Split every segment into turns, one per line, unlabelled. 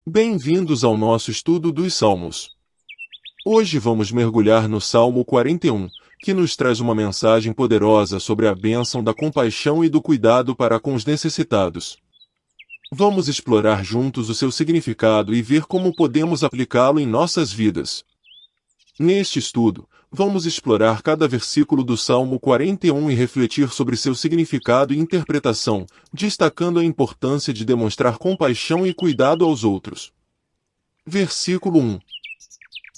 Bem-vindos ao nosso estudo dos Salmos. Hoje vamos mergulhar no Salmo 41, que nos traz uma mensagem poderosa sobre a bênção da compaixão e do cuidado para com os necessitados. Vamos explorar juntos o seu significado e ver como podemos aplicá-lo em nossas vidas. Neste estudo, vamos explorar cada versículo do Salmo 41 e refletir sobre seu significado e interpretação, destacando a importância de demonstrar compaixão e cuidado aos outros. Versículo 1.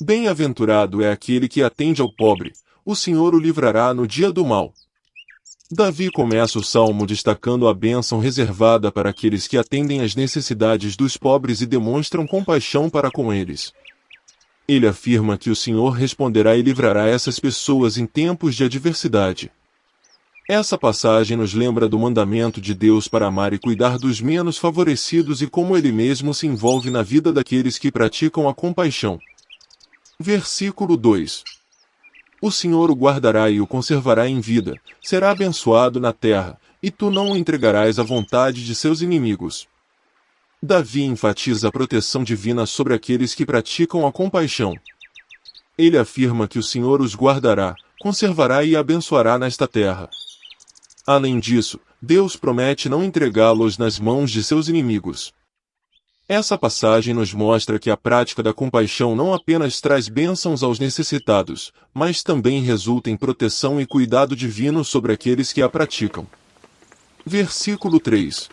Bem-aventurado é aquele que atende ao pobre, o Senhor o livrará no dia do mal. Davi começa o salmo destacando a bênção reservada para aqueles que atendem às necessidades dos pobres e demonstram compaixão para com eles. Ele afirma que o Senhor responderá e livrará essas pessoas em tempos de adversidade. Essa passagem nos lembra do mandamento de Deus para amar e cuidar dos menos favorecidos e como ele mesmo se envolve na vida daqueles que praticam a compaixão. Versículo 2. O Senhor o guardará e o conservará em vida, será abençoado na terra, e tu não o entregarás à vontade de seus inimigos. Davi enfatiza a proteção divina sobre aqueles que praticam a compaixão. Ele afirma que o Senhor os guardará, conservará e abençoará nesta terra. Além disso, Deus promete não entregá-los nas mãos de seus inimigos. Essa passagem nos mostra que a prática da compaixão não apenas traz bênçãos aos necessitados, mas também resulta em proteção e cuidado divino sobre aqueles que a praticam. Versículo 3.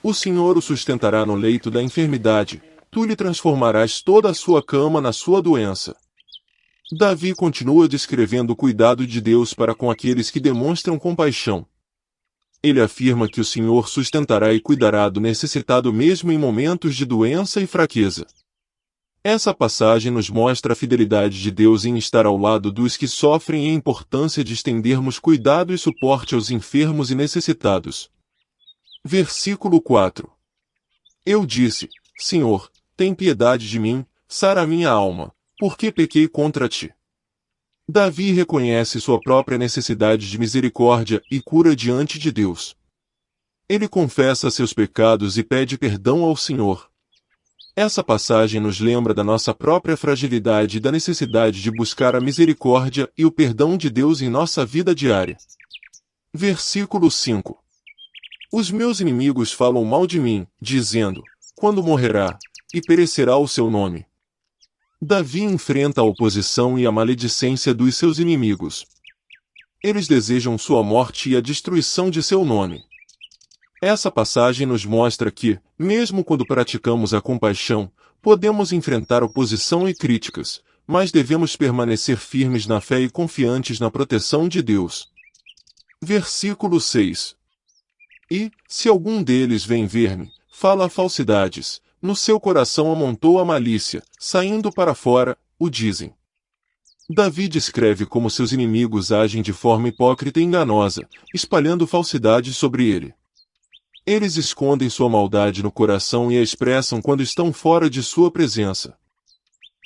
O Senhor o sustentará no leito da enfermidade, tu lhe transformarás toda a sua cama na sua doença. Davi continua descrevendo o cuidado de Deus para com aqueles que demonstram compaixão. Ele afirma que o Senhor sustentará e cuidará do necessitado mesmo em momentos de doença e fraqueza. Essa passagem nos mostra a fidelidade de Deus em estar ao lado dos que sofrem e a importância de estendermos cuidado e suporte aos enfermos e necessitados. Versículo 4. Eu disse, Senhor, tem piedade de mim, sara minha alma, porque pequei contra ti. Davi reconhece sua própria necessidade de misericórdia e cura diante de Deus. Ele confessa seus pecados e pede perdão ao Senhor. Essa passagem nos lembra da nossa própria fragilidade e da necessidade de buscar a misericórdia e o perdão de Deus em nossa vida diária. Versículo 5. Os meus inimigos falam mal de mim, dizendo, quando morrerá, e perecerá o seu nome. Davi enfrenta a oposição e a maledicência dos seus inimigos. Eles desejam sua morte e a destruição de seu nome. Essa passagem nos mostra que, mesmo quando praticamos a compaixão, podemos enfrentar oposição e críticas, mas devemos permanecer firmes na fé e confiantes na proteção de Deus. Versículo 6. E, se algum deles vem ver-me, fala falsidades, no seu coração amontou a malícia, saindo para fora, o dizem. Davi descreve como seus inimigos agem de forma hipócrita e enganosa, espalhando falsidades sobre ele. Eles escondem sua maldade no coração e a expressam quando estão fora de sua presença.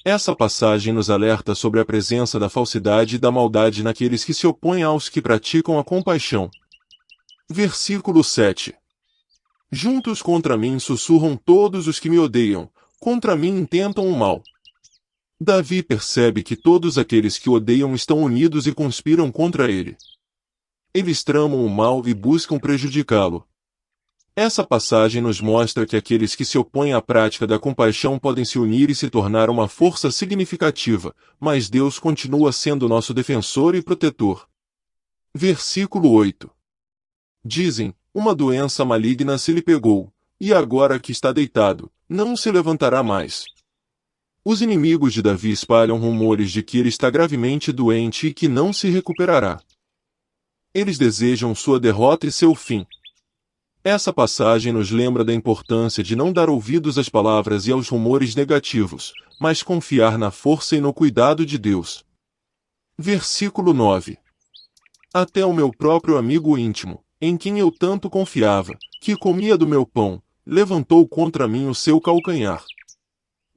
Essa passagem nos alerta sobre a presença da falsidade e da maldade naqueles que se opõem aos que praticam a compaixão. Versículo 7. Juntos contra mim sussurram todos os que me odeiam, contra mim intentam o mal. Davi percebe que todos aqueles que o odeiam estão unidos e conspiram contra ele. Eles tramam o mal e buscam prejudicá-lo. Essa passagem nos mostra que aqueles que se opõem à prática da compaixão podem se unir e se tornar uma força significativa, mas Deus continua sendo nosso defensor e protetor. Versículo 8. Dizem, uma doença maligna se lhe pegou, e agora que está deitado, não se levantará mais. Os inimigos de Davi espalham rumores de que ele está gravemente doente e que não se recuperará. Eles desejam sua derrota e seu fim. Essa passagem nos lembra da importância de não dar ouvidos às palavras e aos rumores negativos, mas confiar na força e no cuidado de Deus. Versículo 9. Até o meu próprio amigo íntimo, em quem eu tanto confiava, que comia do meu pão, levantou contra mim o seu calcanhar.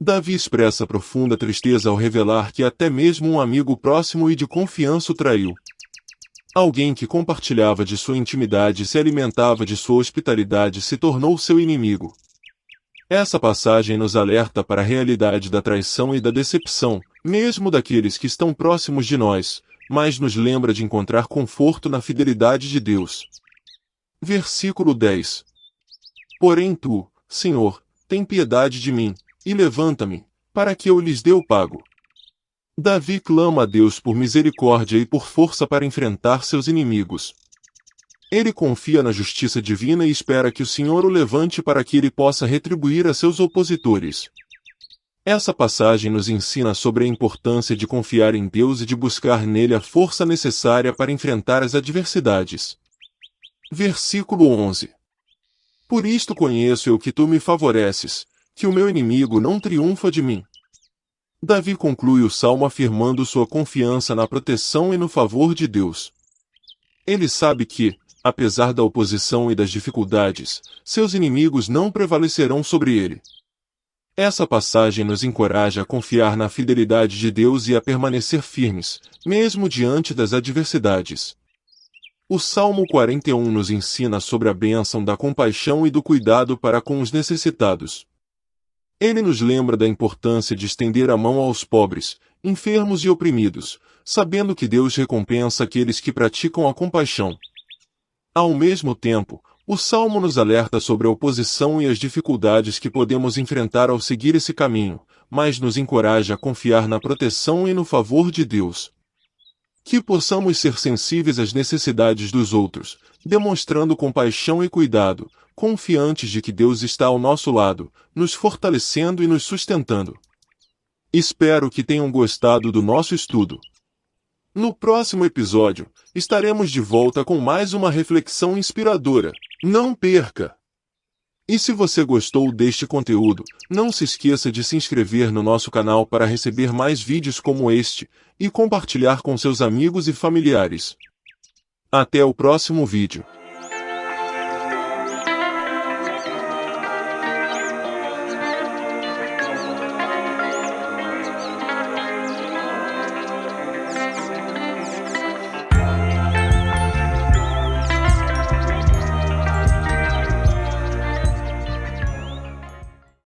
Davi expressa profunda tristeza ao revelar que até mesmo um amigo próximo e de confiança o traiu. Alguém que compartilhava de sua intimidade e se alimentava de sua hospitalidade se tornou seu inimigo. Essa passagem nos alerta para a realidade da traição e da decepção, mesmo daqueles que estão próximos de nós, mas nos lembra de encontrar conforto na fidelidade de Deus. Versículo 10. Porém tu, Senhor, tem piedade de mim, e levanta-me, para que eu lhes dê o pago. Davi clama a Deus por misericórdia e por força para enfrentar seus inimigos. Ele confia na justiça divina e espera que o Senhor o levante para que ele possa retribuir a seus opositores. Essa passagem nos ensina sobre a importância de confiar em Deus e de buscar nele a força necessária para enfrentar as adversidades. Versículo 11. Por isto conheço eu que tu me favoreces, que o meu inimigo não triunfa de mim. Davi conclui o salmo afirmando sua confiança na proteção e no favor de Deus. Ele sabe que, apesar da oposição e das dificuldades, seus inimigos não prevalecerão sobre ele. Essa passagem nos encoraja a confiar na fidelidade de Deus e a permanecer firmes, mesmo diante das adversidades. O Salmo 41 nos ensina sobre a bênção da compaixão e do cuidado para com os necessitados. Ele nos lembra da importância de estender a mão aos pobres, enfermos e oprimidos, sabendo que Deus recompensa aqueles que praticam a compaixão. Ao mesmo tempo, o Salmo nos alerta sobre a oposição e as dificuldades que podemos enfrentar ao seguir esse caminho, mas nos encoraja a confiar na proteção e no favor de Deus. Que possamos ser sensíveis às necessidades dos outros, demonstrando compaixão e cuidado, confiantes de que Deus está ao nosso lado, nos fortalecendo e nos sustentando. Espero que tenham gostado do nosso estudo. No próximo episódio, estaremos de volta com mais uma reflexão inspiradora. Não perca! E se você gostou deste conteúdo, não se esqueça de se inscrever no nosso canal para receber mais vídeos como este, e compartilhar com seus amigos e familiares. Até o próximo vídeo.